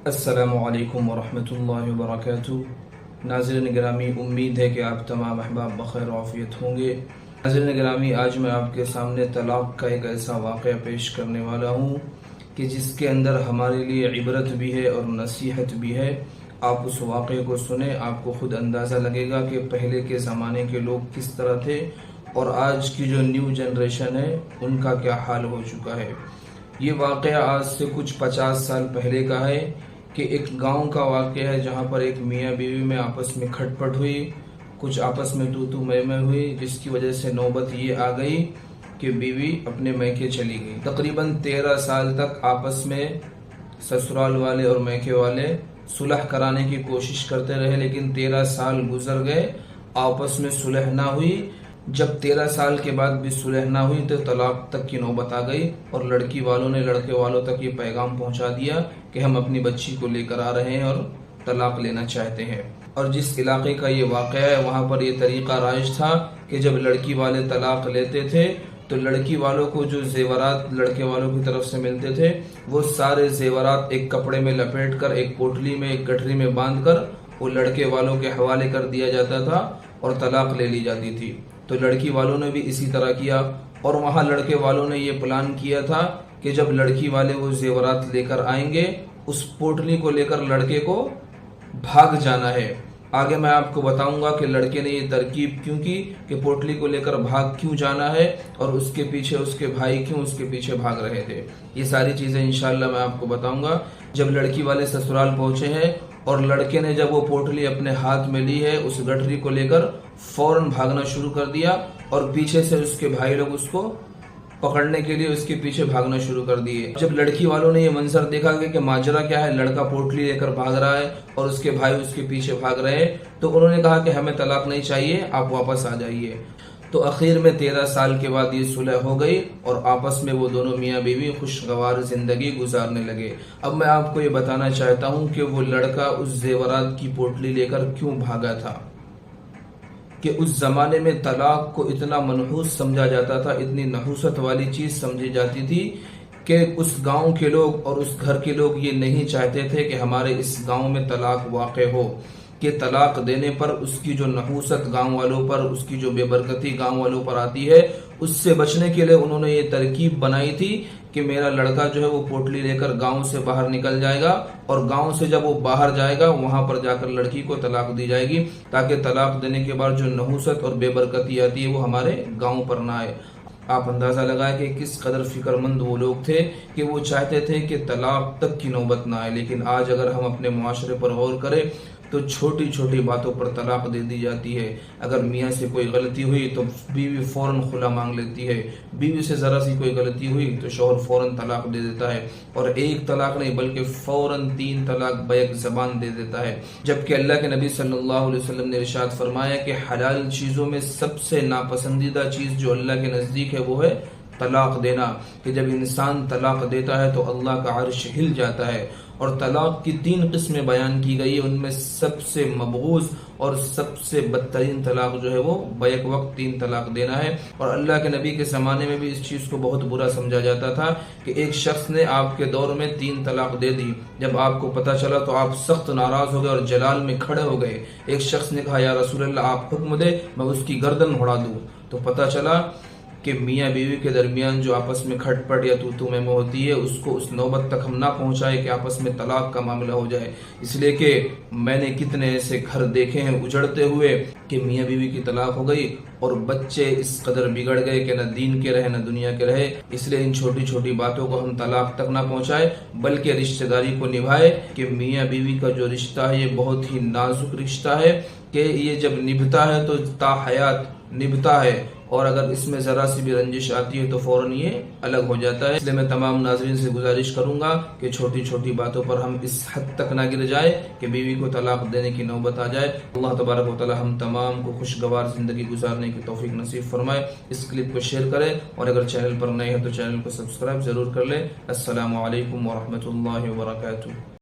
السلام علیکم ورحمۃ اللہ وبرکاتہ۔ ناظرین گرامی، امید ہے کہ آپ تمام احباب بخیر و عافیت ہوں گے۔ ناظرین گرامی، آج میں آپ کے سامنے طلاق کا ایک ایسا واقعہ پیش کرنے والا ہوں کہ جس کے اندر ہمارے لیے عبرت بھی ہے اور نصیحت بھی ہے۔ آپ اس واقعے کو سنیں، آپ کو خود اندازہ لگے گا کہ پہلے کے زمانے کے لوگ کس طرح تھے اور آج کی جو نیو جنریشن ہے ان کا کیا حال ہو چکا ہے۔ یہ واقعہ آج سے کچھ 50 سال پہلے کا ہے کہ ایک گاؤں کا واقعہ ہے جہاں پر ایک میاں بیوی میں آپس میں کھٹ پٹ ہوئی، کچھ آپس میں تو میں ہوئی، جس کی وجہ سے نوبت یہ آ گئی کہ بیوی اپنے میکے چلی گئی۔ تقریباً 13 سال تک آپس میں سسرال والے اور میکے والے صلح کرانے کی کوشش کرتے رہے، لیکن 13 سال گزر گئے، آپس میں صلح نہ ہوئی۔ جب 13 سال کے بعد بھی صلح نہ ہوئی تو طلاق تک کی نوبت آ گئی، اور لڑکی والوں نے لڑکے والوں تک یہ پیغام پہنچا دیا کہ ہم اپنی بچی کو لے کر آ رہے ہیں اور طلاق لینا چاہتے ہیں۔ اور جس علاقے کا یہ واقعہ ہے وہاں پر یہ طریقہ رائج تھا کہ جب لڑکی والے طلاق لیتے تھے تو لڑکی والوں کو جو زیورات لڑکے والوں کی طرف سے ملتے تھے وہ سارے زیورات ایک کپڑے میں لپیٹ کر، ایک پوٹلی میں، ایک گٹھری میں باندھ کر وہ لڑکے والوں کے حوالے کر دیا جاتا تھا اور طلاق لے لی جاتی تھی۔ تو لڑکی والوں نے بھی اسی طرح کیا، اور وہاں لڑکے والوں نے یہ پلان کیا تھا کہ جب لڑکی والے وہ زیورات لے کر آئیں گے اس پوٹلی کو لے کر لڑکے کو بھاگ جانا ہے۔ آگے میں آپ کو بتاؤں گا کہ لڑکے نے یہ ترکیب کیوں کی کہ پوٹلی کو لے کر بھاگ کیوں جانا ہے، اور اس کے پیچھے اس کے بھائی کیوں اس کے پیچھے بھاگ رہے تھے۔ یہ ساری چیزیں انشاءاللہ میں آپ کو بتاؤں گا۔ جب لڑکی والے سسرال پہنچے ہیں اور لڑکے نے جب وہ پوٹلی اپنے ہاتھ میں لی ہے، اس گٹھری کو لے کر فوراً بھاگنا شروع کر دیا، اور پیچھے سے اس کے بھائی لوگ اس کو پکڑنے کے لیے اس کے پیچھے بھاگنا شروع کر دیے۔ جب لڑکی والوں نے یہ منظر دیکھا کہ ماجرا کیا ہے، لڑکا پوٹلی لے کر بھاگ رہا ہے اور اس کے بھائی اس کے پیچھے بھاگ رہے ہیں، تو انہوں نے کہا کہ ہمیں طلاق نہیں چاہیے، آپ واپس آ جائیے۔ تو اخیر میں 13 سال کے بعد یہ صلح ہو گئی اور آپس میں وہ دونوں میاں بیوی خوشگوار زندگی گزارنے لگے۔ اب میں آپ کو یہ بتانا چاہتا ہوں کہ وہ لڑکا اس زیورات کی پوٹلی لے کر کیوں بھاگا تھا، کہ اس زمانے میں طلاق کو اتنا منحوس سمجھا جاتا تھا، اتنی نحوست والی چیز سمجھی جاتی تھی کہ اس گاؤں کے لوگ اور اس گھر کے لوگ یہ نہیں چاہتے تھے کہ ہمارے اس گاؤں میں طلاق واقع ہو، کہ طلاق دینے پر اس کی جو نحوست گاؤں والوں پر، اس کی جو بے برکتی گاؤں والوں پر آتی ہے، اس سے بچنے کے لیے انہوں نے یہ ترکیب بنائی تھی کہ میرا لڑکا جو ہے وہ پوٹلی لے کر گاؤں سے باہر نکل جائے گا، اور گاؤں سے جب وہ باہر جائے گا وہاں پر جا کر لڑکی کو طلاق دی جائے گی، تاکہ طلاق دینے کے بعد جو نحوست اور بے برکتی آتی ہے وہ ہمارے گاؤں پر نہ آئے۔ آپ اندازہ لگائیں کہ کس قدر فکر مند وہ لوگ تھے کہ وہ چاہتے تھے کہ طلاق تک کی نوبت نہ آئے۔ لیکن آج اگر ہم اپنے معاشرے پر غور کریں تو چھوٹی چھوٹی باتوں پر طلاق دے دی جاتی ہے۔ اگر میاں سے کوئی غلطی ہوئی تو بیوی فوراً خلا مانگ لیتی ہے، بیوی سے ذرا سی کوئی غلطی ہوئی تو شوہر فوراً طلاق دے دیتا ہے، اور ایک طلاق نہیں بلکہ فوراً 3 طلاق بیک زبان دے دیتا ہے۔ جبکہ اللہ کے نبی صلی اللہ علیہ وسلم نے ارشاد فرمایا کہ حلال چیزوں میں سب سے ناپسندیدہ چیز جو اللہ کے نزدیک ہے وہ ہے طلاق دینا، کہ جب انسان طلاق دیتا ہے تو اللہ کا عرش ہل جاتا ہے۔ اور طلاق کی 3 قسمیں بیان کی گئی، ان میں سب سے مبغوض اور سب سے بدترین طلاق جو ہے وہ بیک وقت 3 طلاق دینا ہے۔ اور اللہ کے نبی کے زمانے میں بھی اس چیز کو بہت برا سمجھا جاتا تھا کہ ایک شخص نے آپ کے دور میں 3 طلاق دے دی، جب آپ کو پتہ چلا تو آپ سخت ناراض ہو گئے اور جلال میں کھڑے ہو گئے۔ ایک شخص نے کہا یا رسول اللہ آپ حکم دے میں اس کی گردن اڑا دوں۔ تو پتہ چلا کہ میاں بیوی کے درمیان جو آپس میں کھٹ پٹ یا تو میں ہوتی ہے، اس کو اس نوبت تک ہم نہ پہنچائے کہ آپس میں طلاق کا معاملہ ہو جائے۔ اس لیے کہ میں نے کتنے ایسے گھر دیکھے ہیں اجڑتے ہوئے کہ میاں بیوی کی طلاق ہو گئی اور بچے اس قدر بگڑ گئے کہ نہ دین کے رہے نہ دنیا کے رہے۔ اس لیے ان چھوٹی چھوٹی باتوں کو ہم طلاق تک نہ پہنچائے بلکہ رشتہ داری کو نبھائے، کہ میاں بیوی کا جو رشتہ ہے یہ بہت ہی نازک رشتہ ہے، کہ یہ جب نبھتا ہے تو تا حیات نبھتا ہے، اور اگر اس میں ذرا سی بھی رنجش آتی ہے تو فوراً یہ الگ ہو جاتا ہے۔ اس لیے میں تمام ناظرین سے گزارش کروں گا کہ چھوٹی چھوٹی باتوں پر ہم اس حد تک نہ گر جائے کہ بیوی کو طلاق دینے کی نوبت آ جائے۔ اللہ تبارک و تعالی ہم تمام کو خوشگوار زندگی گزارنے کی توفیق نصیب فرمائے۔ اس کلپ کو شیئر کریں، اور اگر چینل پر نئے ہیں تو چینل کو سبسکرائب ضرور کر لیں۔ السلام علیکم ورحمۃ اللہ وبرکاتہ۔